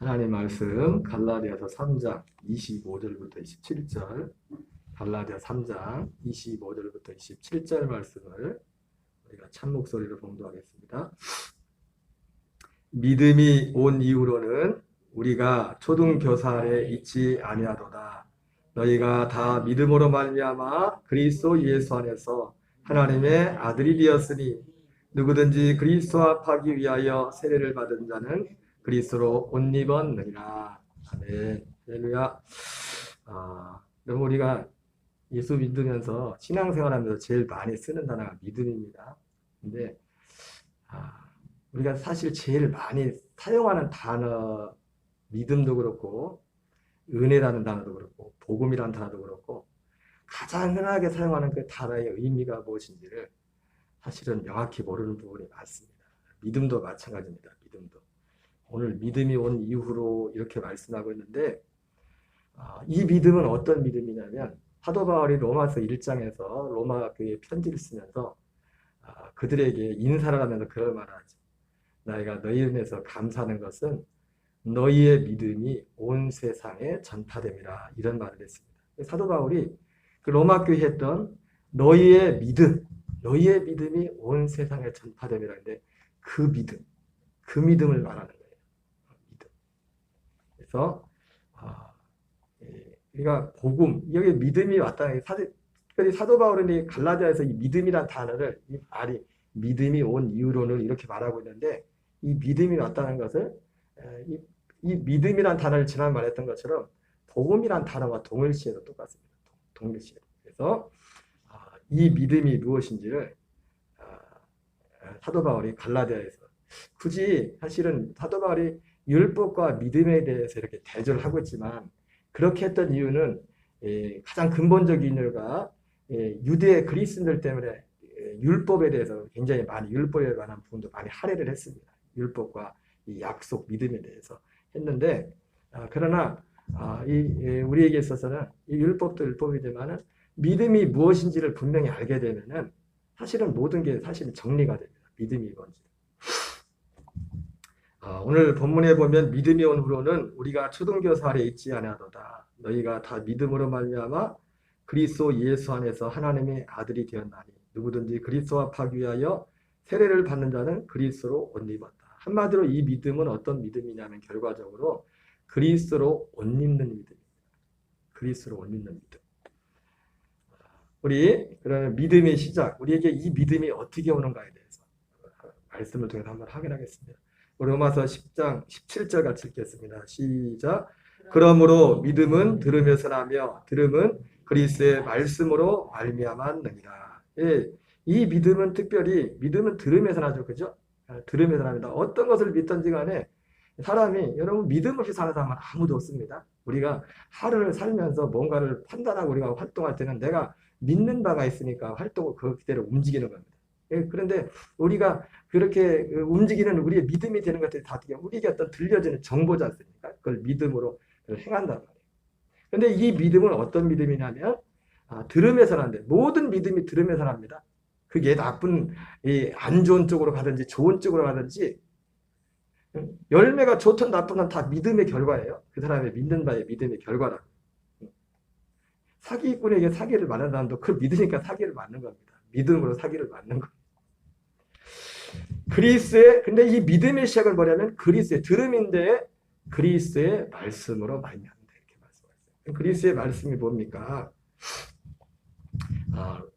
하나님 말씀 갈라디아서 3장 25절부터 27절, 갈라디아 3장 25절부터 27절 말씀을 우리가 참 목소리로 봉독하겠습니다. 믿음이 온 이후로는 우리가 초등교사에 있지 아니하도다. 너희가 다 믿음으로 말미암아 그리스도 예수 안에서 하나님의 아들이 되었으니 누구든지 그리스도 합하기 위하여 세례를 받은 자는 그리스도로 옷 입었느니라. 아멘. 할렐루야. 여러분 우리가 예수 믿으면서 신앙생활하면서 제일 많이 쓰는 단어가 믿음입니다. 근데 우리가 사실 제일 많이 사용하는 단어 믿음도 그렇고 은혜라는 단어도 그렇고 복음이라는 단어도 그렇고 가장 흔하게 사용하는 그 단어의 의미가 무엇인지를 사실은 명확히 모르는 부분이 많습니다. 믿음도 마찬가지입니다. 믿음도. 오늘 믿음이 온 이후로 이렇게 말씀하고 있는데 이 믿음은 어떤 믿음이냐면 사도 바울이 로마서 1장에서 로마 교회에 편지를 쓰면서 그들에게 인사를 하면서 그런 말을 하죠. 너희가 너희 은혜에서 감사하는 것은 너희의 믿음이 온 세상에 전파됨이라 이런 말을 했습니다. 사도 바울이 그 로마 교회에 했던 너희의 믿음이 온 세상에 전파됨이라 했는데 그 믿음을 말하는 거예요. 믿음. 그래서 우리가 복음, 여기 믿음이 왔다. 특별히 사도 바울은 갈라디아에서 이 믿음이란 단어를 이 말이 믿음이 온 이후로는 이렇게 말하고 있는데 이 믿음이 왔다는 것을 이 믿음이란 단어를 지난 말했던 것처럼 복음이란 단어와 동일시해도 똑같습니다. 동일시해. 그래서 이 믿음이 무엇인지를 사도 바울이 갈라디아에서 굳이 사실은 사도 바울이 율법과 믿음에 대해서 이렇게 대조를 하고 있지만 그렇게 했던 이유는 가장 근본적인 이유가 유대 그리스인들 때문에 율법에 대해서 굉장히 많이 율법에 관한 부분도 많이 할애를 했습니다. 율법과 이 약속 믿음에 대해서 했는데 그러나 우리에게 있어서는 이 율법도 율법이지만은 믿음이 무엇인지를 분명히 알게 되면은 사실은 모든 게 사실 정리가 됩니다. 믿음이 뭔지. 오늘 본문에 보면 믿음이 온 후로는 우리가 초등교사 아래 있지 아니하도다. 너희가 다 믿음으로 말미암아 그리스도 예수 안에서 하나님의 아들이 되었나니 누구든지 그리스도와 합하기 위하여 세례를 받는 자는 그리스도로 옷 입었다. 한마디로 이 믿음은 어떤 믿음이냐면 결과적으로 그리스도로 옷 입는 믿음입니다. 그리스도로 옷 입는 믿음. 우리 그러면 믿음의 시작, 우리에게 이 믿음이 어떻게 오는가에 대해서 말씀을 통해서 한번 확인하겠습니다. 로마서 10장 17절 같이 읽겠습니다. 시작. 그러므로 믿음은 들으면서 나며 들음은 그리스도의 말씀으로 말미암았느니라. 이 믿음은 특별히 믿음은 들으면서 나죠. 그죠? 들으면서 납니다. 어떤 것을 믿든지 간에 사람이 여러분 믿음 없이 사는 사람은 아무도 없습니다. 우리가 하루를 살면서 뭔가를 판단하고 우리가 활동할 때는 내가 믿는 바가 있으니까 활동을 그대로 움직이는 겁니다. 그런데 우리가 그렇게 움직이는 우리의 믿음이 되는 것들이 다 우리에게 어떤 들려지는 정보지 않습니까? 그걸 믿음으로 행한단 말이에요. 그런데 이 믿음은 어떤 믿음이냐면 들음에서 나는데 모든 믿음이 들음에서 납니다. 그게 나쁜 안 좋은 쪽으로 가든지 좋은 쪽으로 가든지 열매가 좋든 나쁜 건 다 믿음의 결과예요. 그 사람의 믿는 바의 믿음의 결과라고. 사기꾼에게 사기를 맞는 사람도 그걸 믿으니까 사기를 맞는 겁니다. 믿음으로 사기를 맞는 겁니다. 근데 이 믿음의 시작은 뭐냐면 그리스도의 들음인데 그리스도의 말씀으로 말미암는다 이렇게 말씀하셨어요. 그리스도의 말씀이 뭡니까?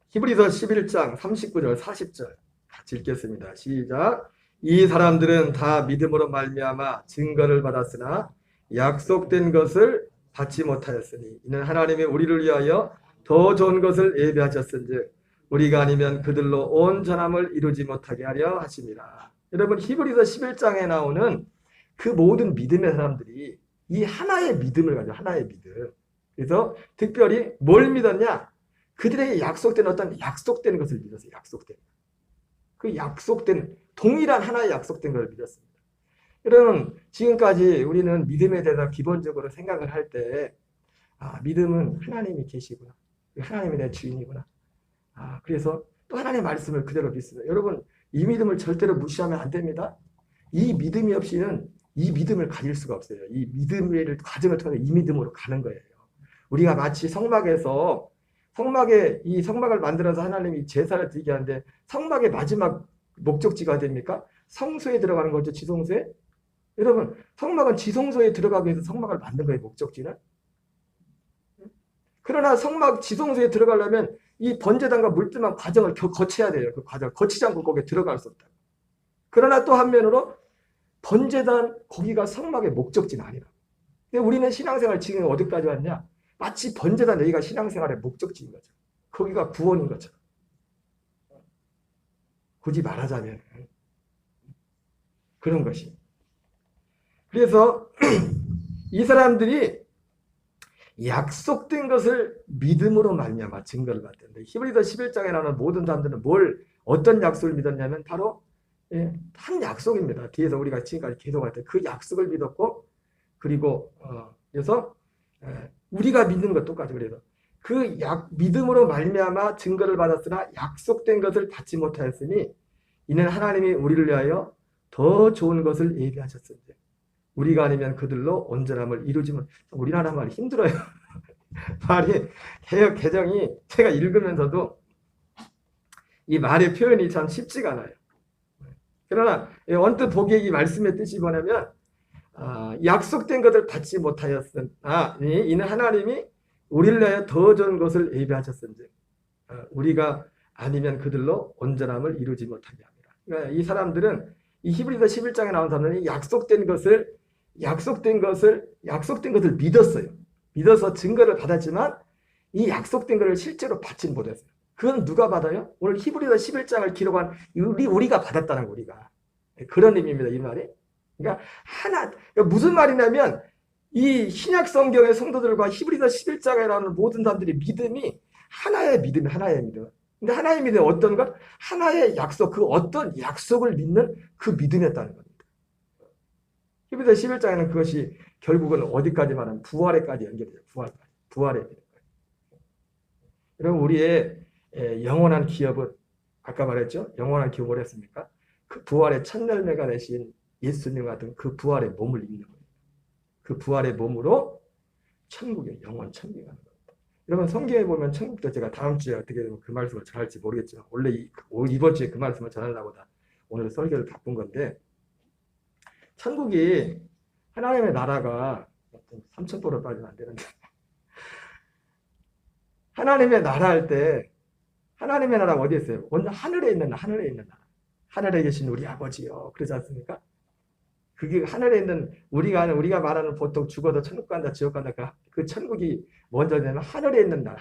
히브리서 11장 39절 40절 같이 읽겠습니다. 시작. 이 사람들은 다 믿음으로 말미암아 증거를 받았으나 약속된 것을 받지 못하였으니 이는 하나님이 우리를 위하여 더 좋은 것을 예비하셨은즉 우리가 아니면 그들로 온 전함을 이루지 못하게 하려 하심이라. 여러분 히브리서 11장에 나오는 그 모든 믿음의 사람들이 이 하나의 믿음을 가지고 하나의 믿음. 그래서 특별히 뭘 믿었냐? 그들에게 약속된 어떤 약속된 것을 믿었어요. 약속된. 그 약속된 동일한 하나의 약속된 것을 믿었습니다. 여러분 지금까지 우리는 믿음에 대해서 기본적으로 생각을 할 때 믿음은 하나님이 계시구나. 하나님이 내 주인이구나. 그래서 또 하나님의 말씀을 그대로 믿습니다. 여러분 이 믿음을 절대로 무시하면 안 됩니다. 이 믿음이 없이는 이 믿음을 가질 수가 없어요. 이 믿음의 과정을 통해 이 믿음으로 가는 거예요. 우리가 마치 이 성막을 만들어서 하나님이 제사를 드리게 하는데 성막의 마지막 목적지가 됩니까? 성소에 들어가는 거죠. 지성소에. 여러분, 성막은 지성소에 들어가기 위해서 성막을 만든 거예요. 목적지는. 그러나 성막 지성소에 들어가려면 이 번제단과 물들만 과정을 거쳐야 돼요. 그 과정을 거치지 않고 거기에 들어갈 수 없다. 그러나 또 한면으로 번제단 거기가 성막의 목적지는 아니라. 근데 우리는 신앙생활 지금 어디까지 왔냐? 마치 번제단 여기가 신앙생활의 목적지인 거죠. 거기가 구원인 것처럼. 굳이 말하자면 그런 것이. 그래서 이 사람들이 약속된 것을 믿음으로 말미암아 증거를 받는데 히브리서 11장에 나오는 모든 사람들은 어떤 약속을 믿었냐면 바로 한 약속입니다. 뒤에서 우리가 지금까지 계속할 때 그 약속을 믿었고 그리고 그래서 우리가 믿는 것 똑같이 그래서 그 믿음으로 말미암아 증거를 받았으나 약속된 것을 받지 못하였으니 이는 하나님이 우리를 위하여 더 좋은 것을 예비하셨습니다. 우리가 아니면 그들로 온전함을 이루지만 우리나라 말이 힘들어요. 말이 개역 개정이 제가 읽으면서도 이 말의 표현이 참 쉽지가 않아요. 그러나 언뜻 보기에 이 말씀의 뜻이 뭐냐면 약속된 것을 받지 못하였으나 이는 하나님이 우리를 위하여 더 좋은 것을 예비하셨은즉 우리가 아니면 그들로 온전함을 이루지 못하게 합니다. 그러니까 이 사람들은 이 히브리서 11장에 나온 사람들은 약속된 것을 믿었어요. 믿어서 증거를 받았지만 이 약속된 것을 실제로 받지 못했어요. 그건 누가 받아요? 오늘 히브리서 11장을 기록한 우리가 받았다는 거, 우리가. 그런 의미입니다, 이 말이. 그러니까 무슨 말이냐면 이 신약 성경의 성도들과 히브리서 11장에 나오는 모든 사람들의 믿음이 하나의 믿음. 근데 하나의 믿음이 어떤 것? 하나의 약속, 그 어떤 약속을 믿는 그 믿음이었다는 겁니다. 히브리서 11장에는 그것이 결국은 어디까지 말하면 부활에까지 연결돼요. 부활에. 여러분, 우리의 영원한 기업은 아까 말했죠? 영원한 기업을 했습니까? 그 부활의 첫 열매가 되신 예수님 같은 그 부활의 몸을 입는 거예요. 그 부활의 몸으로 천국에 영원 천국에 가는 겁니다. 여러분, 성경에 보면 천국도 제가 다음 주에 어떻게 되면 그 말씀을 전할지 모르겠지만 원래 이번 주에 그 말씀을 전하려고 오늘 설교를 바꾼 건데 천국이 하나님의 나라가 3,000도로 빠지면 안 되는데 하나님의 나라 할 때 하나님의 나라가 어디에 있어요? 먼저 하늘에 있는 나라. 하늘에 계신 우리 아버지요. 그러지 않습니까? 그게 하늘에 있는 우리가 말하는 보통 죽어도 천국 간다, 지옥 간다. 그 천국이 먼저 되면 하늘에 있는 나라.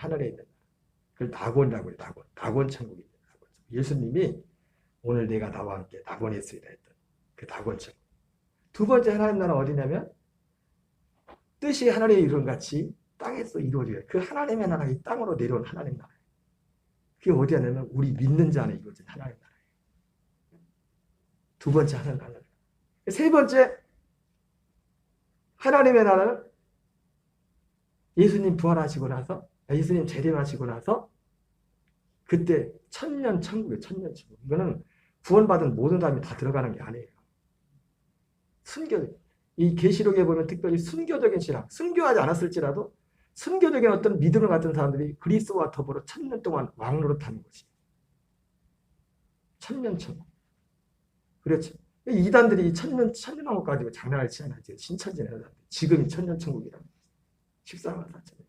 그걸 낙원이라고 해요. 낙원 천국입니다. 예수님이 오늘 내가 나와 함께 낙원에 있으리라 했던 그 낙원 천국. 두 번째 하나님 나라 어디냐면 뜻이 하늘에 이룬 같이 땅에서 이루어져요. 그 하나님의 나라가 이 땅으로 내려온 하나님 나라. 그게 어디냐면 우리 믿는 자 안에 이루어진 하나님 나라. 두 번째 하나님 나라. 세 번째 하나님의 나라는 예수님 부활하시고 나서 예수님 재림하시고 나서 그때 천년 천국이에요. 천년 천국. 이거는 구원받은 모든 사람이 다 들어가는 게 아니에요. 이 계시록에 보면 특별히 순교적인 신앙, 순교하지 않았을지라도 순교적인 어떤 믿음을 갖던 사람들이 그리스도와 더불어 천년 동안 왕노릇하는 것이 천년 천국. 그렇죠. 이단들이 천년 왕국 가지고 장난을 치잖아요. 신천지는 지금이 천년 천국이라는 거죠. 14만 4천 년.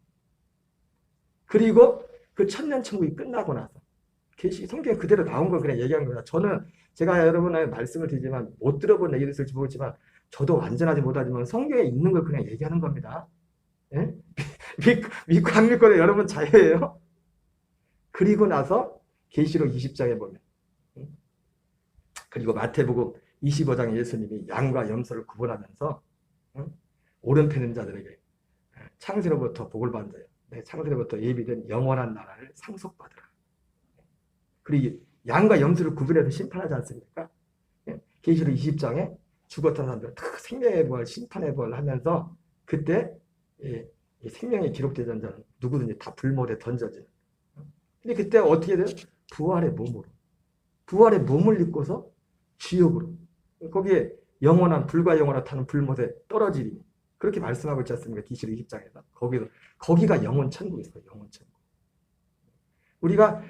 그리고 그 천년 천국이 끝나고 나서 성경에 그대로 나온 걸 그냥 얘기한 겁니다. 제가 여러분에게 말씀을 드리지만 못 들어본 얘기를 있을지 모르지만 저도 완전하지 못하지만 성경에 있는 걸 그냥 얘기하는 겁니다. 예? 믿고 안 믿고는 여러분 자유예요. 그리고 나서 계시록 20장에 보면 그리고 마태복음 25장에 예수님이 양과 염소를 구분하면서 오른편인 자들에게 창세로부터 복을 받은 자요. 창세로부터 예비된 영원한 나라를 상속받으라. 그리고 양과 염소를 구분해서 심판하지 않습니까? 계시록 20장에 죽었던 사람들 생명의 부활, 심판의 부활을 하면서 그때 생명이 기록되던 자는 누구든지 다 불못에 던져지는. 근데 그때 어떻게 돼요? 부활의 몸을 입고서 지옥으로. 거기에 영원한 불과 영원한 타는 불못에 떨어지리. 그렇게 말씀하고 있지 않습니까? 계시록 20장에서. 거기가 영원 천국이에요. 영원 천국. 우리가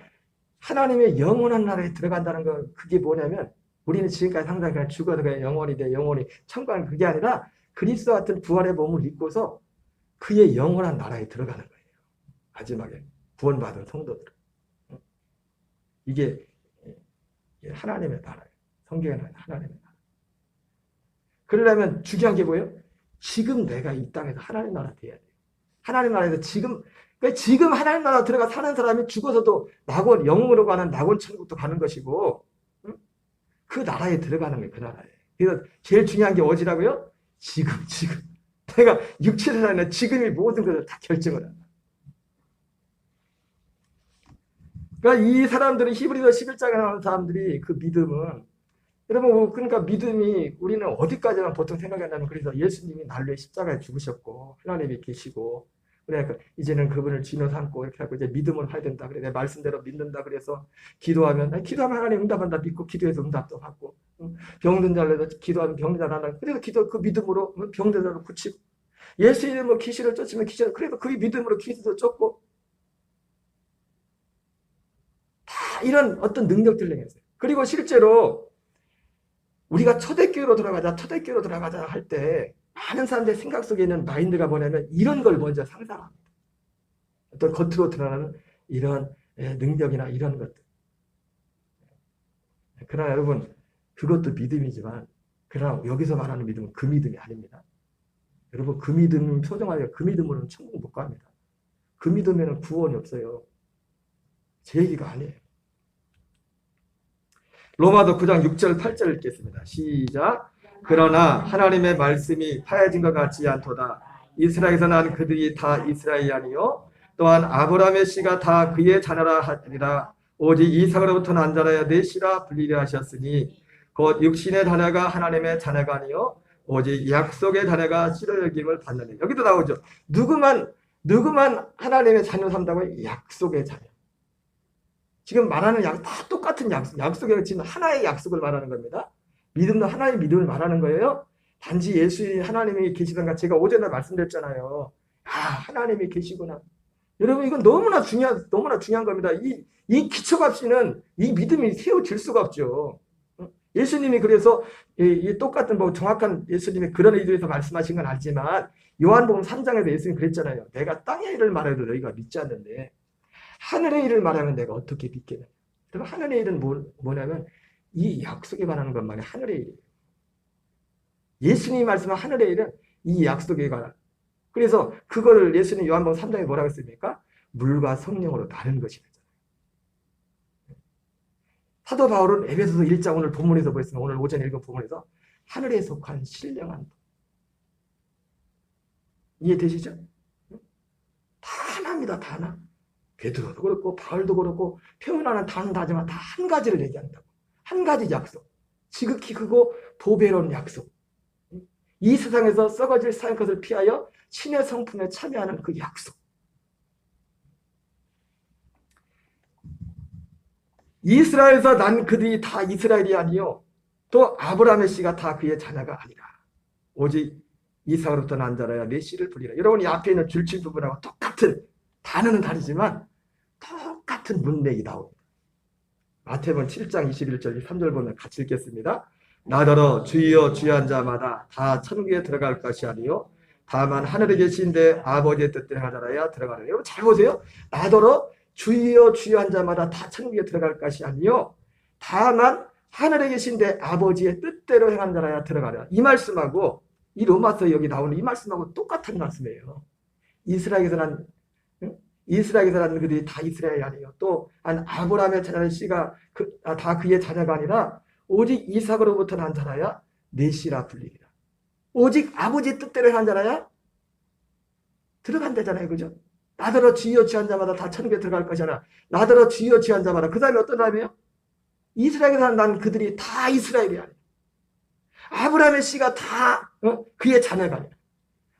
하나님의 영원한 나라에 들어간다는 거, 그게 뭐냐면, 우리는 지금까지 항상 그냥 죽어도 그냥 영원히 돼, 영원히 천국은 그게 아니라 그리스도 같은 부활의 몸을 입고서 그의 영원한 나라에 들어가는 거예요. 마지막에 구원받은 성도들. 이게 하나님의 나라예요. 성경에 나오는 하나님의 나라. 그러려면 중요한 게 뭐예요? 지금 내가 이 땅에서 하나님 나라 돼야 돼요. 하나님 나라에서 지금 하나님 나라 들어가 사는 사람이 죽어서도 영으로 가는 낙원 천국도 가는 것이고, 그 나라에 들어가는 거예요. 그 나라에. 그래서 제일 중요한 게 어디라고요? 지금. 내가 육체를 하는 지금이 모든 것을 다 결정을 한다. 그러니까 이 사람들은 히브리서 11장에 나오는 사람들이 그 믿음은, 여러분, 그러니까 믿음이 우리는 어디까지만 보통 생각한다면, 그래서 예수님이 날로 십자가에 죽으셨고 하나님이 계시고, 그러니까 이제는 그분을 진노 삼고 이렇게 하고 이제 믿음으로 해야 된다. 그래 내 말씀대로 믿는다. 그래서 기도하면 하나님 응답한다 믿고 기도해서 응답도 받고, 병든 자를 기도하면 병든 자 난다. 그래서 그 믿음으로 병든 자를 고치고, 예수 이름으로 귀신을 쫓으면 귀신, 그래서 그 믿음으로 귀신도 쫓고, 다 이런 어떤 능력들을 행했어요. 그리고 실제로 우리가 초대교회로 들어가자 할 때 많은 사람들의 생각 속에 있는 마인드가 뭐냐면 이런 걸 먼저 상상합니다. 어떤 겉으로 드러나는 이런 능력이나 이런 것들. 그러나 여러분, 그것도 믿음이지만, 그러나 여기서 말하는 믿음은 그 믿음이 아닙니다. 여러분, 그 믿음 소중하게, 그 믿음으로는 천국 못 갑니다. 그 믿음에는 구원이 없어요. 제 얘기가 아니에요. 로마서 9장 6절 8절 읽겠습니다. 시작. 그러나 하나님의 말씀이 파해진 것 같지 않도다. 이스라엘에서 난 그들이 다 이스라엘이 아니요 또한 아브라함의 씨가 다 그의 자녀라 하리라. 오직 이삭으로부터 난 자라야 내 씨라 불리려 하셨으니 곧 육신의 자녀가 하나님의 자녀가 아니요 오직 약속의 자녀가 씨로 여김을 받느니. 여기도 나오죠. 누구만 하나님의 자녀 삼다고 약속의 자녀. 지금 말하는 다 똑같은 약속에 지금 하나의 약속을 말하는 겁니다. 믿음도 하나의 믿음을 말하는 거예요. 단지 예수님 하나님이 계시던가, 제가 오전에 말씀드렸잖아요. 하나님이 계시구나. 여러분, 이건 너무나 중요한 겁니다. 이 기초가 없이는 이 믿음이 세워질 수가 없죠. 예수님이 그래서 이 똑같은 정확한 예수님이 그런 의도에서 말씀하신 건 알지만, 요한복음 3장에서 예수님이 그랬잖아요. 내가 땅의 일을 말해도 너희가 믿지 않는데 하늘의 일을 말하면 내가 어떻게 믿겠느냐. 그럼 하늘의 일은 뭐냐면 이 약속에 관한 것만이 하늘의 일이에요. 예수님이 말씀한 하늘의 일은 이 약속에 관한. 그래서 그거를 예수님 요한복음 3장에 뭐라고 했습니까? 물과 성령으로 나는 것이잖아요. 사도 바울은 에베소서 1장 오늘 본문에서 보였습니다. 오늘 오전에 읽은 본문에서 하늘에 속한 신령한 분. 이해되시죠? 다 하나입니다. 다 하나. 베드로도 그렇고 바울도 그렇고 표현하는 단어는 다지만 다 한 가지를 얘기한다고. 한 가지 약속. 지극히 크고 보배로운 약속. 이 세상에서 썩어질 사는 것을 피하여 신의 성품에 참여하는 그 약속. 이스라엘에서 난 그들이 다 이스라엘이 아니요 또 아브라함의 씨가 다 그의 자녀가 아니라 오직 이삭으로부터 난 자라야 내 씨를 부리라. 여러분, 이 앞에 있는 줄칠 부분하고 똑같은, 단어는 다르지만 똑같은 문맥이 나옵니다. 마태복음 7장 21절 3절 보면 같이 읽겠습니다. 나더러 주여 주여 한 자마다 다 천국에 들어갈 것이 아니요 다만 하늘에 계신데 아버지의 뜻대로 하자라야 들어가라. 여러분 잘 보세요. 나더러 주여 주여 한 자마다 다 천국에 들어갈 것이 아니요 다만 하늘에 계신데 아버지의 뜻대로 행한 자라야 들어가라. 이 말씀하고 이 로마서 여기 나오는 이 말씀하고 똑같은 말씀이에요. 이스라엘에서 난 그들이 다 이스라엘이 아니에요. 또 아브라함의 자녀의 씨가 다 그의 자녀가 아니라 오직 이삭으로부터 난 자라야 내 씨라 불리리라. 오직 아버지의 뜻대로 행한 자라야 들어간다잖아요. 그죠? 나더러 주여 주여 한 자마다 다 천국에 들어갈 것이라. 나더러 주여 주여 한 자마다. 그 다음에 어떤 사람이에요? 이스라엘에서 난 그들이 다 이스라엘이 아니에요. 아브라함의 씨가 다 그의 자녀가 아니에요.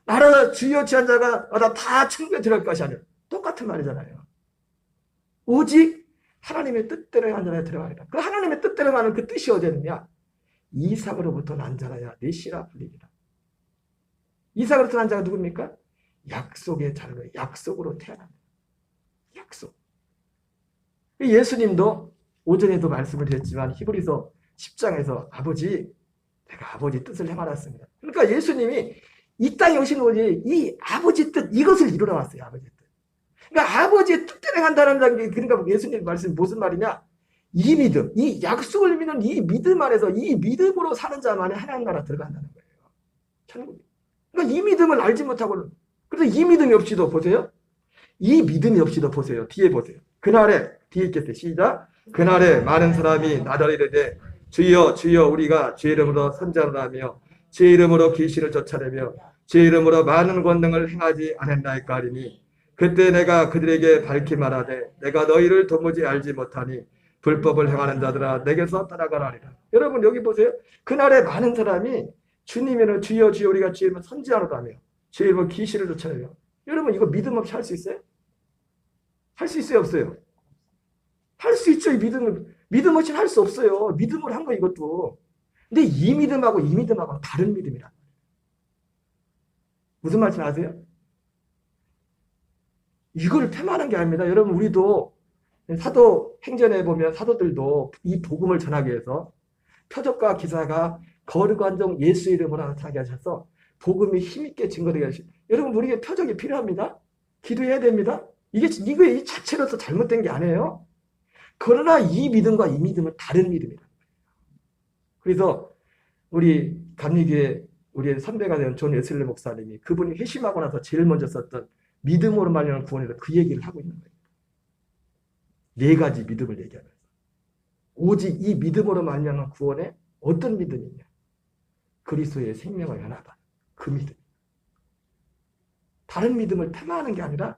나더러 주여 주여 한 자마다 다 천국에 들어갈 것이 아니에요. 똑같은 말이잖아요. 오직 하나님의 뜻대로 한 자라야 들어가리라. 그 하나님의 뜻대로 가는 그 뜻이 어디였느냐? 이삭으로부터 난 자라야 내 씨라 불리리라. 이삭으로부터 난 자가 누굽니까? 약속의 자녀, 약속으로 태어납니다. 약속. 예수님도 오전에도 말씀을 드렸지만 히브리서 10장에서 아버지, 내가 아버지 뜻을 행하였습니다. 그러니까 예수님이 이 땅에 오신 오지 이 아버지 뜻, 이것을 이루러 왔어요. 아버지 뜻. 그러니까 아버지의 뜻대로 간다는 게, 그러니까 예수님 말씀이 무슨 말이냐? 이 믿음, 이 약속을 믿는 이 믿음 안에서 이 믿음으로 사는 자만이 하나님 나라 들어간다는 거예요. 천국. 그러니까 이 믿음을 알지 못하고는, 그래서 이 믿음이 없이도 보세요. 이 믿음이 없이도 보세요. 뒤에 보세요. 그날에, 뒤에 있겠어요. 시작. 그날에 많은 사람이 나더러 이르되 주여 주여 우리가 주의 이름으로 선자를 하며 주의 이름으로 귀신을 쫓아내며 주의 이름으로 많은 권능을 행하지 않았나이까 하리니 그때 내가 그들에게 밝히 말하되 내가 너희를 도무지 알지 못하니 불법을 행하는 자들아 내게서 따라가라 하리라. 여러분 여기 보세요. 그날에 많은 사람이 주님이는 주여 주여 우리가 주의 이름으로 선지하노라며 주의 이름으로 귀신을 쫓아내며. 여러분 이거 믿음 없이 할 수 있어요? 할 수 있어요 없어요? 할 수 있죠. 이 믿음 없이는 할 수 없어요. 믿음으로 한 거 이것도. 근데 이 믿음하고 이 믿음하고는 다른 믿음이란 말이에요. 무슨 말씀 아세요? 이걸 폐만한 게 아닙니다. 여러분 우리도 사도 행전에 보면 사도들도 이 복음을 전하기 위해서 표적과 기사가 거룩한종 예수 이름으로 나타나게 하셔서 복음이 힘있게 증거되게 하시고. 여러분 우리에게 표적이 필요합니다. 기도해야 됩니다. 이거 이 자체로서 잘못된 게 아니에요. 그러나 이 믿음과 이 믿음은 다른 믿음이다. 그래서 우리 감리교회 우리의 선배가 된 존 웨슬리 목사님이 그분이 회심하고 나서 제일 먼저 썼던 믿음으로 말미암은 구원에서 그 얘기를 하고 있는 거예요. 4가지 믿음을 얘기하면서 오직 이 믿음으로 말미암은 구원에 어떤 믿음이냐? 그리스도의 생명을 연하다. 그 믿음. 다른 믿음을 폄하하는 게 아니라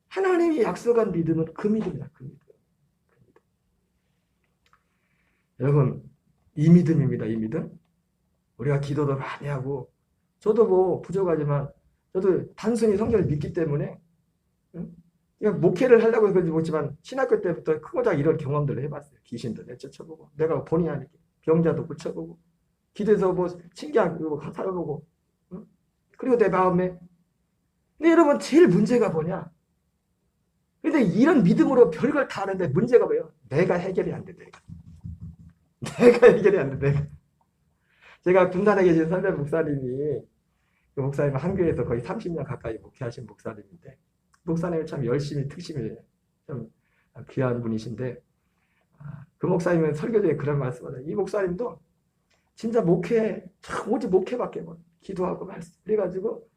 하나님이 약속한 믿음은 그 믿음이다. 그 믿음. 여러분 이 믿음입니다. 이 믿음. 우리가 기도도 많이 하고 저도 뭐 부족하지만 저도 단순히 성경을 믿기 때문에 그냥 목회를 하려고 그런지 모르지만 신학교 때부터 크고 작은 이런 경험들을 해봤어요. 귀신도 내쫓아보고 내가 본의 아니게 병자도 고쳐보고 기도해서 뭐 신기한 거 살아보고 그리고 내 마음에. 근데 여러분 제일 문제가 뭐냐? 근데 이런 믿음으로 별걸 다 하는데 문제가 뭐예요? 내가 해결이 안 돼. 내가 해결이 안 돼. 내가. 제가 군단에 계신 선배 목사님이 그 목사님은 한교에서 거의 30년 가까이 목회하신 목사님인데 목사님이 참 열심히 특심이 좀 귀한 분이신데 그 목사님은 설교 중에 그런 말씀을 해요. 이 목사님도 진짜 목회 오직 목회밖에 못 기도하고 말씀 그래가지고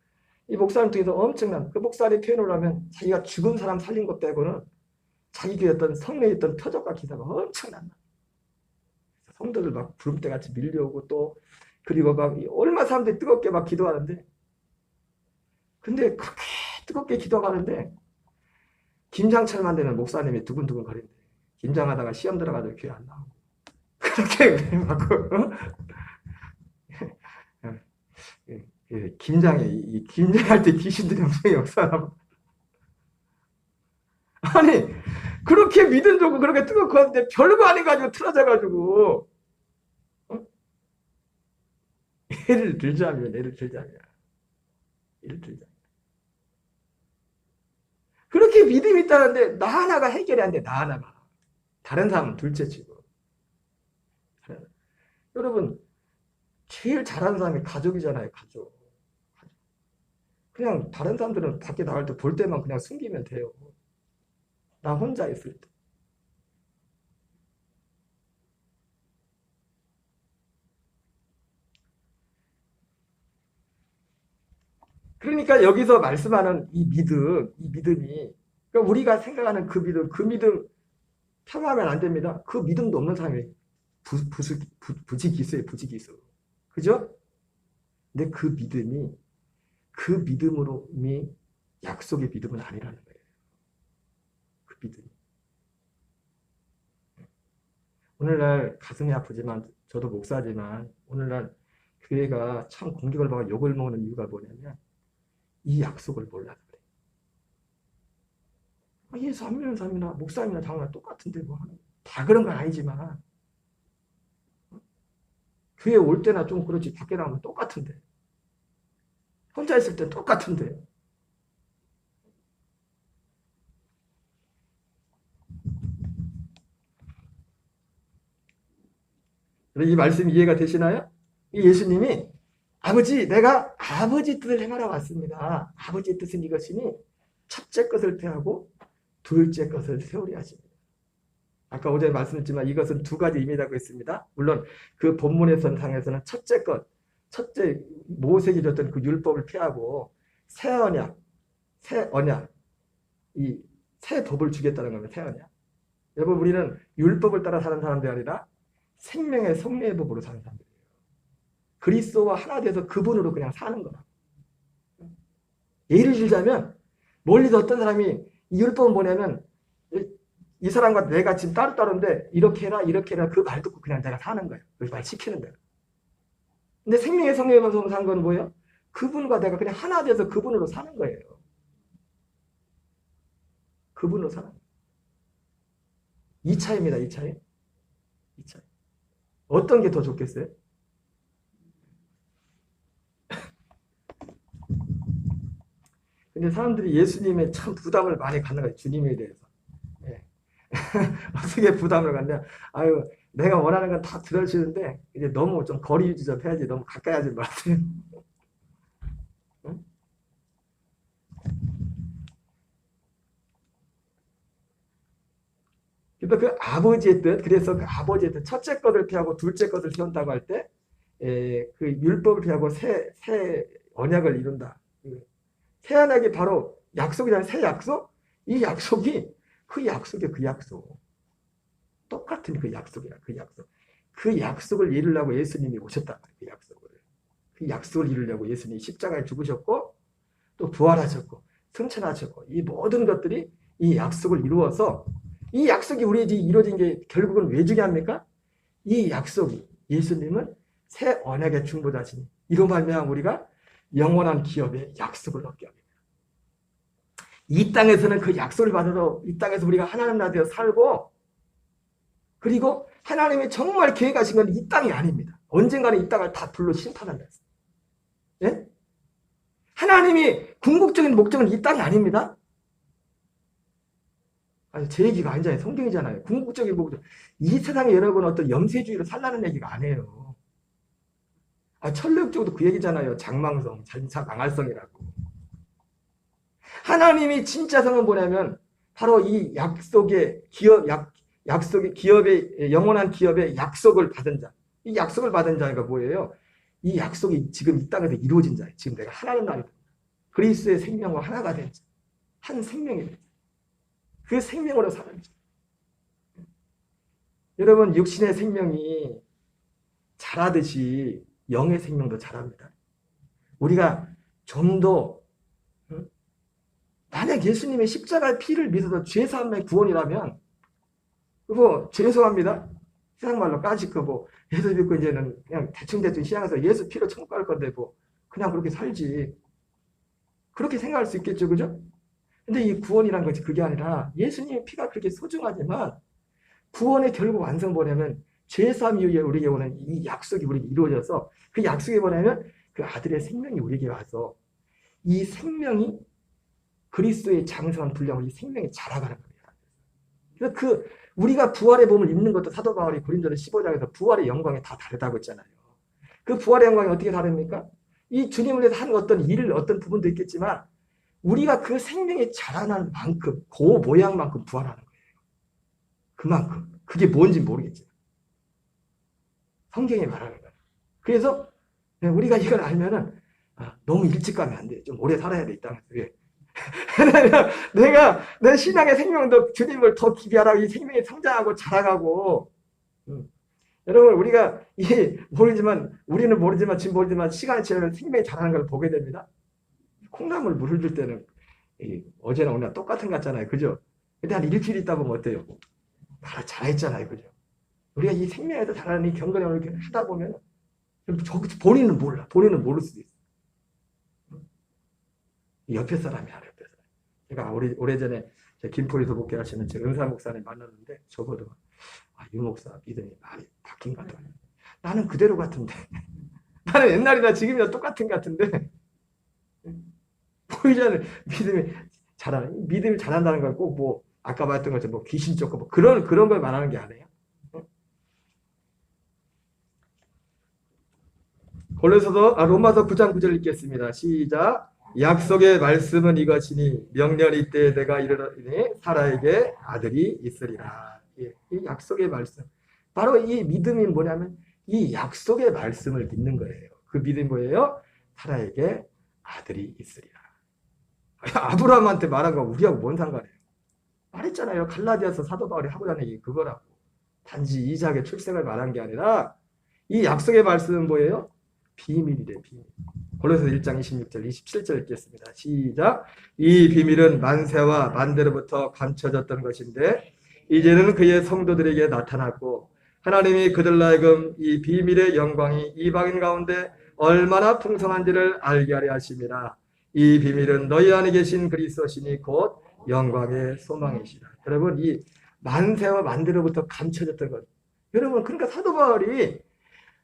이 목사님 통해서 엄청난 그 목사님 표현을 하면 자기가 죽은 사람 살린 것 빼고는 자기 교회 어떤 성례에 있던 표적과 기사가 엄청난 성도들 막 구름대같이 밀려오고 또 그리고 막 얼마 사람들이 뜨겁게 막 기도하는데 근데 그렇게 뜨겁게 기도하는데 김장철만 되면 목사님이 두근두근 거린대. 김장하다가 시험 들어가도 교회 안 나오고 그렇게 막 김장에 이 김장할 때 귀신들이 엄청 역사하고 아니 그렇게 믿음 좋고 그렇게 뜨겁고 하는데 별거 아닌 가지고 틀어져가지고 예를 들자면 그렇게 믿음이 있다는데 나 하나가 해결이 안 돼. 나 하나가. 다른 사람은 둘째치고. 여러분 제일 잘하는 사람이 가족이잖아요. 가족. 그냥 다른 사람들은 밖에 나갈 때 볼 때만 그냥 숨기면 돼요. 나 혼자 있을 때. 그러니까 여기서 말씀하는 이 믿음이 그러니까 우리가 생각하는 그 믿음 폄하하면 안 됩니다. 그 믿음도 없는 사람이 부지기수예요. 부지기수. 그죠? 근데 그 믿음으로 약속의 믿음은 아니라는 거예요. 그 믿음이. 오늘날 가슴이 아프지만 저도 목사지만 오늘날 교회가 참 공격을 받고 욕을 먹는 이유가 뭐냐면 이 약속을 몰라서 그래. 예수 안 믿는 사람이나 목사님이나 장로나 똑같은데 뭐 다 그런 건 아니지만 교회 올 때나 좀 그렇지 밖에 나가면 똑같은데. 혼자 있을 때 똑같은데. 이 말씀 이해가 되시나요? 이 예수님이 아버지, 내가 아버지 뜻을 행하러 왔습니다. 아버지 뜻은 이것이니 첫째 것을 폐하고 둘째 것을 세우려 하십니다. 아까 오전에 말씀드렸지만 이것은 두 가지 의미라고 했습니다. 물론 그 본문의 선상에서는 첫째 것, 첫째 모세기 줬던 그 율법을 폐하고 새 언약, 이 새 법을 주겠다는 겁니다. 새 언약. 여러분 우리는 율법을 따라 사는 사람들이 아니라 생명의 성례의 법으로 사는 사람들이에요. 그리스도와 하나 돼서 그분으로 그냥 사는 거라. 예를 들자면 멀리서 어떤 사람이 이 율법은 뭐냐면 이 사람과 내가 지금 따로따로인데 이렇게 해라 이렇게 해라 그 말 듣고 그냥 내가 사는 거예요. 그 말 시키는 거예요. 근데 생명의 성령에 가서 사는 건 뭐예요? 그분과 내가 그냥 하나 돼서 그분으로 사는 거예요. 그분으로 사는 거예요. 이 차이입니다. 이 차이. 이 차이. 어떤 게 더 좋겠어요? 근데 사람들이 예수님의 참 부담을 많이 갖는 거예요. 주님에 대해서. 예. 어떻게 부담을 갖냐? 아유, 내가 원하는 건 다 들어주는데 이제 너무 좀 거리 유지 좀 해야지. 너무 가까이 하지 마세요. 응? 그래서 그 아버지의 뜻, 그래서 그 아버지의 뜻, 첫째 것을 피하고 둘째 것을 세운다고 할 때, 그 율법을 피하고 새 언약을 이룬다. 새 언약이 바로 약속이잖아요. 새 약속? 이 약속이 그 약속이 그 약속. 똑같은 그 약속이야. 그 약속. 그 약속을 이루려고 예수님이 오셨단 말이에요. 그 약속을. 그 약속을 이루려고 예수님이 십자가에 죽으셨고 또 부활하셨고 승천하셨고 이 모든 것들이 이 약속을 이루어서 이 약속이 우리에게 이루어진 게 결국은 왜 중요합니까? 이 약속이 예수님은 새 언약의 중보자시니 이로 말미암아 우리가 영원한 기업의 약속을 얻게 합니다. 이 땅에서는 그 약속을 받아서 이 땅에서 우리가 하나님 나라 되어 살고 그리고 하나님이 정말 계획하신 건 이 땅이 아닙니다. 언젠가는 이 땅을 다 불로 심판한다. 예? 하나님이 궁극적인 목적은 이 땅이 아닙니다. 아니, 제 얘기가 아니잖아요. 성경이잖아요. 궁극적인 목적. 이 세상에 여러분 어떤 염세주의로 살라는 얘기가 아니에요. 천리역적으로 그 얘기잖아요. 장망성, 잔차 망할성이라고. 하나님이 진짜 성은 뭐냐면 바로 이 약속의 약속의 기업의 영원한 기업의 약속을 받은 자. 이 약속을 받은 자가 뭐예요? 이 약속이 지금 이 땅에서 이루어진 자예요. 지금 내가 하나님 나라 그리스도의 생명과 하나가 된 자. 한 생명이 된 자. 그 생명으로 사는 자. 여러분 육신의 생명이 자라듯이 영의 생명도 자랍니다. 우리가 좀 더 만약 예수님의 십자가의 피를 믿어서 죄사함의 구원이라면 그거 죄송합니다. 세상 말로 까짓 거 뭐 예수 믿고 이제는 그냥 대충 시향해서 예수 피로 천국 갈 건데 뭐 그냥 그렇게 살지. 그렇게 생각할 수 있겠죠, 그죠? 근데 이 구원이란 것이 그게 아니라 예수님의 피가 그렇게 소중하지만 구원의 결국 완성 뭐냐면 죄사함 이후에 우리에게 오는 이 약속이 우리에게 이루어져서 그 약속이 뭐냐면 그 아들의 생명이 우리에게 와서 이 생명이 그리스도의 장성한 분량으로 이 생명이 자라가는 겁니다. 그래서 그 우리가 부활의 몸을 입는 것도 사도 바울이 고린도서 15장에서 부활의 영광이 다 다르다고 했잖아요. 그 부활의 영광이 어떻게 다릅니까? 이 주님을 위해서 하는 어떤 일, 어떤 부분도 있겠지만 우리가 그 생명이 자라나는 만큼 그 모양만큼 부활하는 거예요. 그만큼. 그게 뭔지 모르겠지만. 성경이 말하는 거예요. 그래서 우리가 이걸 알면은 너무 일찍 가면 안 돼. 좀 오래 살아야 돼, 이 땅에서. 내가 내 신앙의 생명도 주님을 더 기비하라고 이 생명이 성장하고 자라가고 여러분 우리가 우리는 모르지만 지금 모르지만 시간이 지나면 생명이 자라는 걸 보게 됩니다. 콩나물 물을 줄 때는 어제나 오늘 똑같은 것 같잖아요. 그죠? 근데 한 일주일 있다 보면 어때요? 바로 자라있잖아요. 그죠? 우리가 이 생명에서 자라는 이 경건을 이렇게 하다 보면 본인은 몰라. 본인은 모를 수도 있어. 옆에 사람이 알아. 옆에 사람. 제가 오래전에 김포에서 목회하시는 제 은사 목사님 만났는데 저보다 유 목사 믿음이 많이 바뀐 것 같아요. 나는 그대로 같은데. 나는 옛날이나 지금이나 똑같은 것 같은데. 보이지 않는 믿음이 잘한다는 걸 꼭 뭐, 아까 말했던 것처럼 뭐 귀신 쫓고 뭐 그런 걸 말하는 게 아니에요. 로마서 9장 9절 읽겠습니다. 시작. 약속의 말씀은 이것이니 명년 이때에 내가 이르러니 사라에게 아들이 있으리라. 이 약속의 말씀. 바로 이 믿음이 뭐냐면 이 약속의 말씀을 믿는 거예요. 그 믿음이 뭐예요? 사라에게 아들이 있으리라. 아브라함한테 말한 거 우리하고 뭔 상관이에요? 말했잖아요. 갈라디아서 사도 바울이 하고 다니는 게 그거라고. 단지 이삭의 출생을 말한 게 아니라 이 약속의 말씀은 뭐예요? 비밀이래, 비밀. 골로새서 1장 26절, 27절 읽겠습니다. 시작. 이 비밀은 만세와 만대로부터 감춰졌던 것인데 이제는 그의 성도들에게 나타났고 하나님이 그들로 하여금 이 비밀의 영광이 이방인 가운데 얼마나 풍성한지를 알게 하려 하심이라. 이 비밀은 너희 안에 계신 그리스도시니 곧 영광의 소망이시라. 여러분, 이 만세와 만대로부터 감춰졌던 것. 여러분, 그러니까 사도 바울이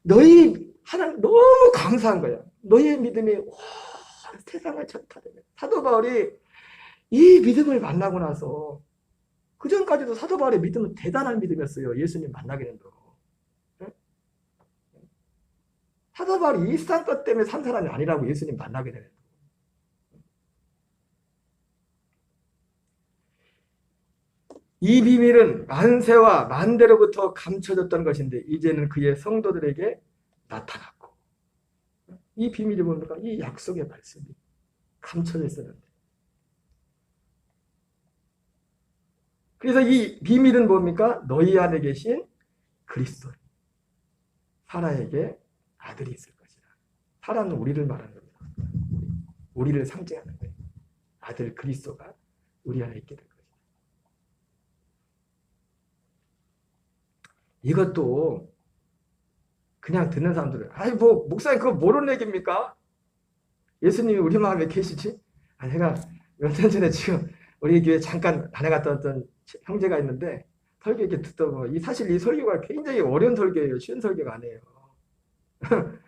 너희 하나님 너무 감사한 거야. 너희의 믿음이 세상을 전파되네. 사도 바울이 이 믿음을 만나고 나서 그 전까지도 사도 바울의 믿음은 대단한 믿음이었어요. 예수님 만나게 된 거. 사도 바울이 일상 것 때문에 산 사람이 아니라고 예수님 만나게 되는 거. 이 비밀은 만세와 만대로부터 감춰졌던 것인데 이제는 그의 성도들에게 나타났고 이 비밀이 뭡니까? 이 약속의 말씀이 감춰져 있었는데 그래서 이 비밀은 뭡니까? 너희 안에 계신 그리스도 사라에게 아들이 있을 것이라. 사라는 우리를 말하는 겁니다. 우리를 상징하는 거예요. 아들 그리스도가 우리 안에 있게 될 것이다. 이것도 그냥 듣는 사람들은 아이 뭐 목사님 그거 모르는 얘기입니까? 예수님이 우리 마음에 계시지? 제가 몇 년 전에 지금 우리 교회 잠깐 다녀갔다 왔던 형제가 있는데 설교 이렇게 듣다 사실 이 설교가 굉장히 어려운 설교예요. 쉬운 설교가 아니에요.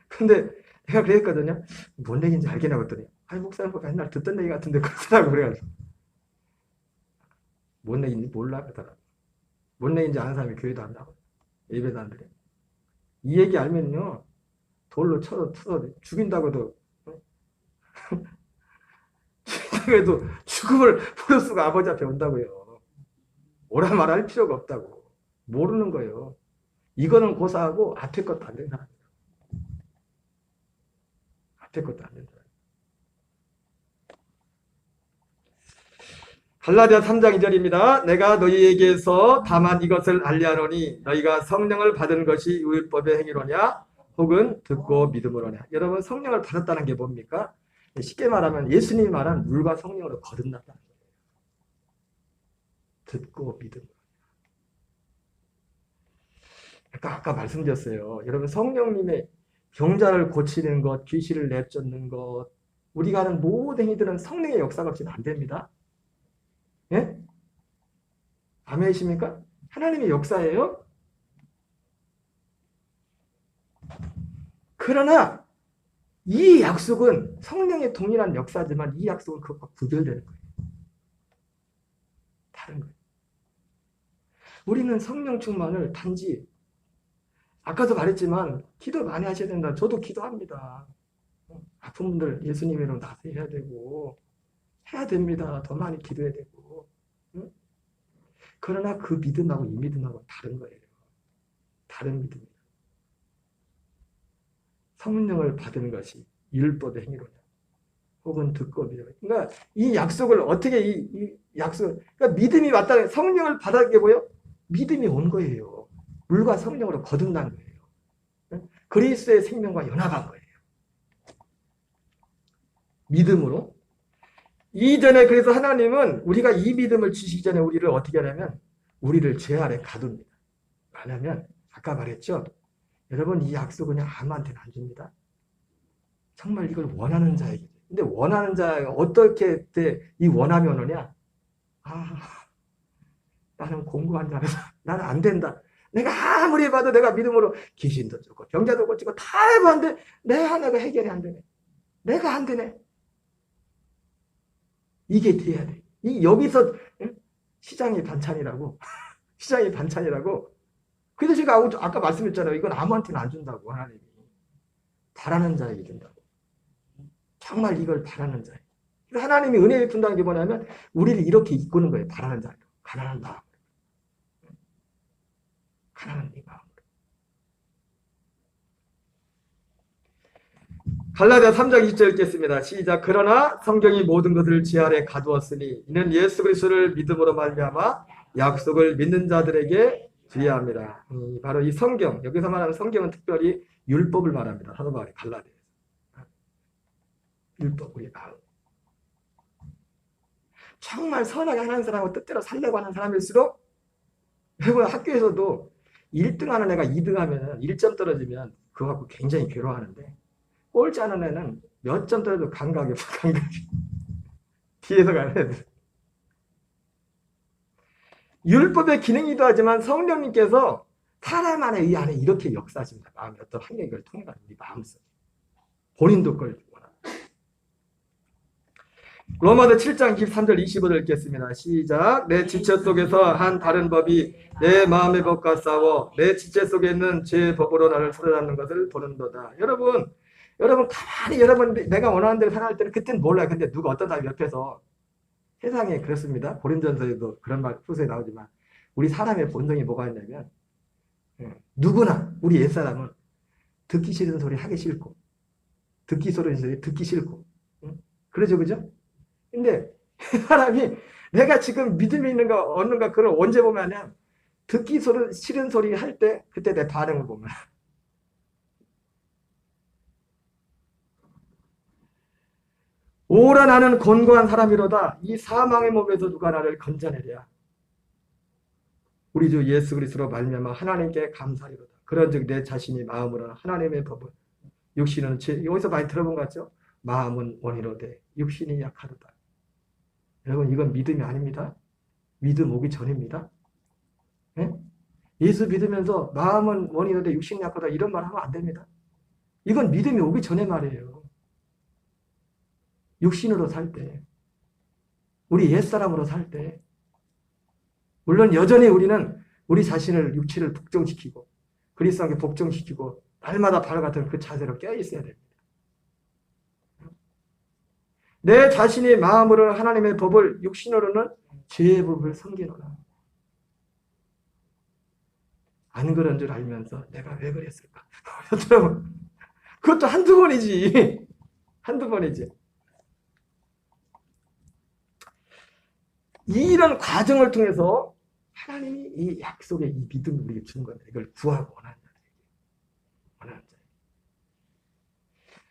근데 내가 그랬거든요. 뭔 얘기인지 알겠나 봤더니 아니 목사님 옛날 듣던 얘기 같은데 그러더라고. 그래가지고 뭔 얘기인지 몰라 그러더라고. 뭔 얘기인지 아는 사람이 교회도 안 나고 예배도 안 드려. 이 얘기 알면요 돌로 쳐서 죽인다고도 죽인다고 죽음을 부를 수가 아버지 앞에 온다고요. 오라 말할 필요가 없다고. 모르는 거예요. 이거는 고사하고 앞에 것도 안 된 사람이에요. 앞에 것도 안 된 사람. 갈라디아 3장 2절입니다. 내가 너희에게서 다만 이것을 알리하노니 너희가 성령을 받은 것이 율법의 행위로냐 혹은 듣고 믿음으로냐. 여러분 성령을 받았다는 게 뭡니까? 쉽게 말하면 예수님이 말한 물과 성령으로 거듭났다는 거예요. 듣고 믿음으로. 아까 말씀드렸어요. 여러분 성령님의 병자를 고치는 것, 귀신을 내쫓는 것, 우리가 하는 모든 행위들은 성령의 역사가 없이는 안 됩니다. 예? 아멘이십니까? 하나님의 역사예요. 그러나 이 약속은 성령의 동일한 역사지만 이 약속은 그것과 구별되는 거예요. 다른 거예요. 우리는 성령 충만을 단지 아까도 말했지만 기도 많이 하셔야 된다. 저도 기도합니다. 아픈 분들 예수님 이름 나서야 되고 해야 됩니다. 더 많이 기도해야 되고. 그러나 그 믿음하고 이 믿음하고 다른 거예요. 다른 믿음이에요. 성령을 받은 것이 율법의 행위로냐 혹은 듣고 믿음. 그러니까 이 약속을 어떻게 이 약속 그러니까 믿음이 왔다 성령을 받은 게 뭐예요? 믿음이 온 거예요. 물과 성령으로 거듭난 거예요. 그리스도의 생명과 연합한 거예요. 믿음으로. 이전에 그래서 하나님은 우리가 이 믿음을 주시기 전에 우리를 어떻게 하냐면 우리를 죄 아래 가둡니다. 왜냐하면 아까 말했죠. 여러분 이 약속은 그냥 아무한테나 안 줍니다. 정말 이걸 원하는 자에게. 근데 원하는 자가 어떻게 이 원함이 오느냐. 나는 공부한 자라서 나는 안 된다. 내가 아무리 봐도 내가 믿음으로 귀신도 쫓고 병자도 고치고 다 해봤는데 내가 해결이 안 되네. 내가 안 되네. 이게 돼야 돼. 여기서 시장이 반찬이라고. 시장이 반찬이라고. 그래서 제가 아까 말씀했잖아요. 이건 아무한테는 안 준다고 하나님이. 바라는 자에게 준다고. 정말 이걸 바라는 자에게. 하나님이 은혜 베푼다는 게 뭐냐면 우리를 이렇게 이끄는 거예요. 바라는 자로. 가난한 마음으로. 가난한 네 마음으로. 갈라디아 3장 20절 읽겠습니다. 시작. 그러나 성경이 모든 것을 지 아래 가두었으니 이는 예수 그리스도를 믿음으로 말미암아 약속을 믿는 자들에게 주어야 합니다. 바로 이 성경, 여기서 말하는 성경은 특별히 율법을 말합니다. 사도 바울이 갈라디아에서. 율법, 우리 마음. 정말 선하게 하는 사람하고 뜻대로 살려고 하는 사람일수록 여러분 학교에서도 1등 하는 애가 2등 하면 1점 떨어지면 그거 갖고 굉장히 괴로워하는데 꼴찌 하는 애는 몇 점 떨어져도 감각이 뒤에서 가는 애들. 율법의 기능이기도 하지만 성령님께서 사람 안에 이 안에 이렇게 역사하십니다. 마음의 어떤 환경을 통해 가는 이 마음속. 본인도 그걸 원합니다. 로마서 7장 23절 25절 읽겠습니다. 시작. 내 지체 속에서 한 다른 법이 내 마음의 법과 싸워 내 지체 속에 있는 죄의 법으로 나를 사로잡는 것을 보는도다. 여러분 가만히 내가 원하는 대로 살아갈 때는 그때는 몰라요. 근데 누가 어떤 사람이 옆에서 세상에 그렇습니다. 고린전서에도 그런 말 후세에 나오지만 우리 사람의 본성이 뭐가 있냐면 누구나 우리 옛사람은 듣기 싫은 소리 하기 싫고 듣기 싫은 소리 듣기 싫고 그러죠, 그죠? 근데 사람이 내가 지금 믿음이 있는가 없는가 그걸 언제 보면은 듣기 싫은 소리 할 때 그때 내 반응을 보면 오라 나는 곤고한 사람이로다. 이 사망의 몸에서 누가 나를 건져내랴. 우리 주 예수 그리스도로 말미암아 하나님께 감사리로다. 그런즉 내 자신이 마음으로 하나님의 법을 육신은 여기서 많이 들어본 것 같죠? 마음은 원이로되 육신이 약하도다. 여러분 이건 믿음이 아닙니다. 믿음 오기 전입니다. 네? 예수 믿으면서 마음은 원이로되 육신이 약하다 이런 말 하면 안 됩니다. 이건 믿음이 오기 전의 말이에요. 육신으로 살 때, 우리 옛사람으로 살 때, 물론 여전히 우리는 우리 자신을 육체를 복종시키고 그리스도께 복종시키고 날마다 바로 같은 그 자세로 깨어있어야 됩니다. 내 자신이 마음으로 하나님의 법을 육신으로는 죄의 법을 섬기노라. 안 그런 줄 알면서 내가 왜 그랬을까? 그것도 한두 번이지. 한두 번이지. 이런 과정을 통해서 하나님이 이 약속의 이 믿음을 우리에게 주는 겁니다. 이걸 구하고 원하는 자에게.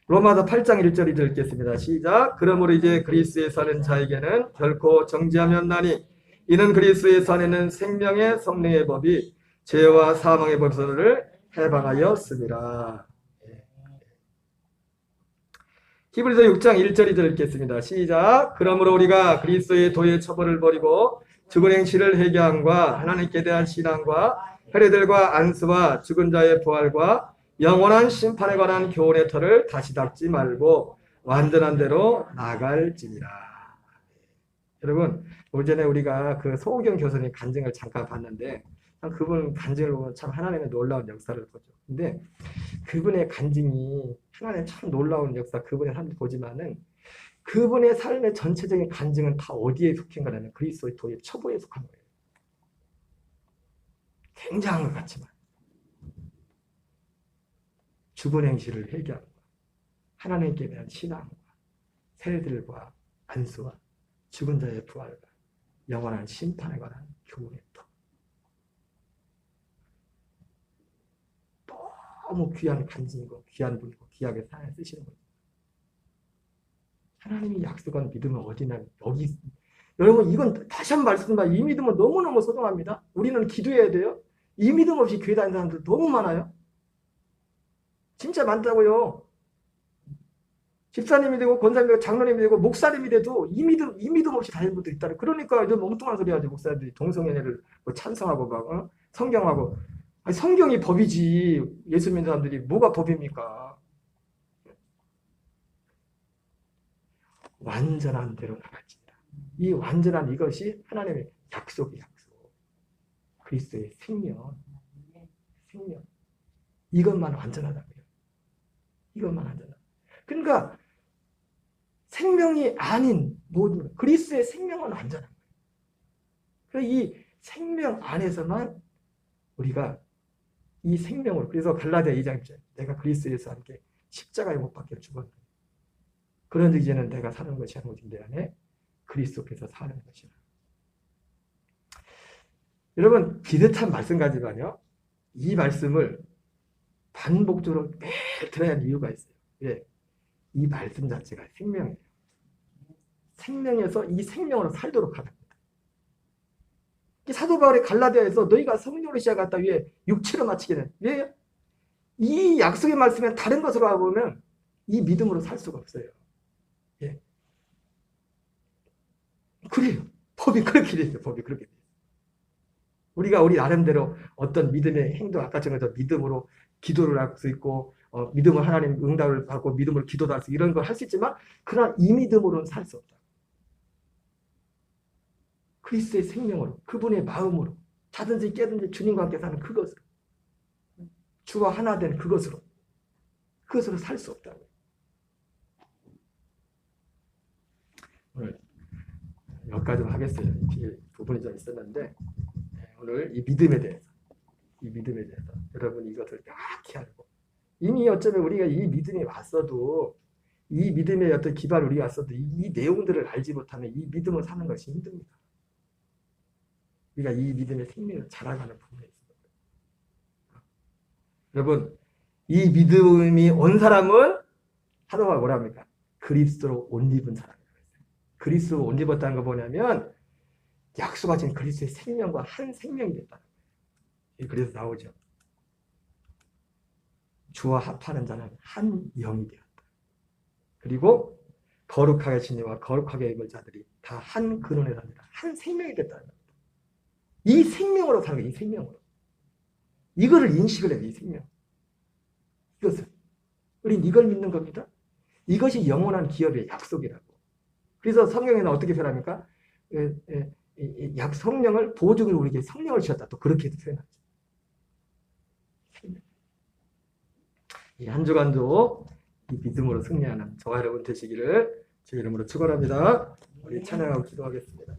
로마서 8장 1절 2절 읽겠습니다. 시작. 그러므로 이제 그리스도에 사는 자에게는 결코 정죄함이 없나니 이는 그리스도에 사는 생명의 성령의 법이 죄와 사망의 법서를 해방하였습니다. 히브리서 6장 1절 2절 읽겠습니다. 시작. 그러므로 우리가 그리스도의 도의 처벌을 버리고 죽은 행실을 회개함과 하나님께 대한 신앙과 회례들과 안수와 죽은 자의 부활과 영원한 심판에 관한 교훈의 터를 다시 닦지 말고 완전한 대로 나갈지니라. 여러분 오전에 우리가 그 소호경 교수님 간증을 잠깐 봤는데 그분 간증을 보면 참 하나님의 놀라운 역사를 보죠. 근데 그분의 간증이 하나님의 참 놀라운 역사, 그분의 삶을 보지만은 그분의 삶의 전체적인 간증은 다 어디에 속한 거냐면 그리스도의 도의 처보에 속한 거예요. 굉장한 것 같지만 죽은 행실을 회개함과 하나님께 대한 신앙과 세례들과 안수와 죽은 자의 부활과 영원한 심판에 관한 교훈의 터. 너무 귀한 간증이고 귀한 분이고 귀하게 사랑을 쓰시는 거예요. 하나님이 약속한 믿음은 어디나 여기. 여러분 이건 다시 한번 말씀드립니다. 이 믿음은 너무너무 소중합니다. 우리는 기도해야 돼요. 이 믿음 없이 교회 다니는 사람들 너무 많아요. 진짜 많다고요. 집사님이 되고 권사님이 되고 장로님이 되고 목사님이 돼도 이 믿음 없이 다니는 분들 있다는. 그러니까 이런 엉뚱한 소리 하죠. 목사님들이 동성애를 뭐 찬성하고 막 성경하고 아니, 성경이 법이지. 예수 믿는 사람들이 뭐가 법입니까? 완전한 대로 나갈지니라. 이 완전한 이것이 하나님의 약속이 약속. 그리스도의 생명. 생명. 이것만 완전하다고요. 이것만 완전하다. 그러니까 생명이 아닌 모든 그리스도의 생명은 완전한 거예요. 그래서 이 생명 안에서만 우리가 이 생명을 그래서 갈라디아 2장 1절 내가 그리스도 예수와 함께 십자가에 못 박혀 죽었는데 그런 이제는 내가 사는 것이 아니고 내 안에 그리스도께서 사는 것이라. 여러분 비슷한 말씀 가지만요. 이 말씀을 반복적으로 매일 들어야 하는 이유가 있어요. 왜? 이 말씀 자체가 생명이에요. 생명에서 이 생명으로 살도록 하는 겁니다. 사도 바울이 갈라디아에서 너희가 성령으로 시작했다 위에 육체로 마치게 된. 왜요? 이 약속의 말씀에 다른 것으로 가보면 이 믿음으로 살 수가 없어요. 예. 그래요. 법이 그렇게 돼 있어요. 법이 그렇게 돼 있어요. 우리가 우리 나름대로 어떤 믿음의 행동, 아까처럼 믿음으로 기도를 할 수 있고, 믿음으로 하나님 응답을 받고, 믿음으로 기도도 할 수, 이런 걸 할 수 있지만, 그러나 이 믿음으로는 살 수 없다. 그리스도의 생명으로, 그분의 마음으로, 자든지 깨든지 주님과 함께 사는 그것으로, 주와 하나 된 그것으로 살 수 없다고요. 오늘 여기까지 하겠어요. 뒤에 부분이 좀 있었는데, 오늘 이 믿음에 대해서 여러분 이것을 명확히 알고 이미 어쩌면 우리가 이 믿음이 왔어도 이 믿음의 어떤 기반을 우리가 왔어도 이 내용들을 알지 못하면 이 믿음을 사는 것이 힘듭니다. 우리가 이 믿음의 생명을 자라가는 부분이 있습니다. 여러분 이 믿음이 온 사람은 사도가 뭐라 합니까? 그리스도로 옷 입은 사람이라고 했어요. 그리스도로 옷 입었다는 거 뭐냐면 약속하신 그리스도의 생명과 한 생명이 됐다는 거예요. 그래서 나오죠. 주와 합하는 자는 한 영이 되었다. 그리고 거룩하게 지내와 거룩하게 입을 자들이 다 한 근원에 삽니다. 한 생명이 됐다는 겁니다. 이 생명으로 사는 거예요. 이 생명으로. 이거를 인식을 해요. 이 생명. 이것을. 우린 이걸 믿는 겁니다. 이것이 영원한 기업의 약속이라고. 그래서 성경에는 어떻게 표현합니까? 성령을 보증으로 우리에게 성령을 주셨다. 또 그렇게도 표현하죠. 이 한 주간도 이 믿음으로 승리하는 저와 여러분 되시기를 주의 이름으로 축원합니다. 우리 찬양하고 기도하겠습니다.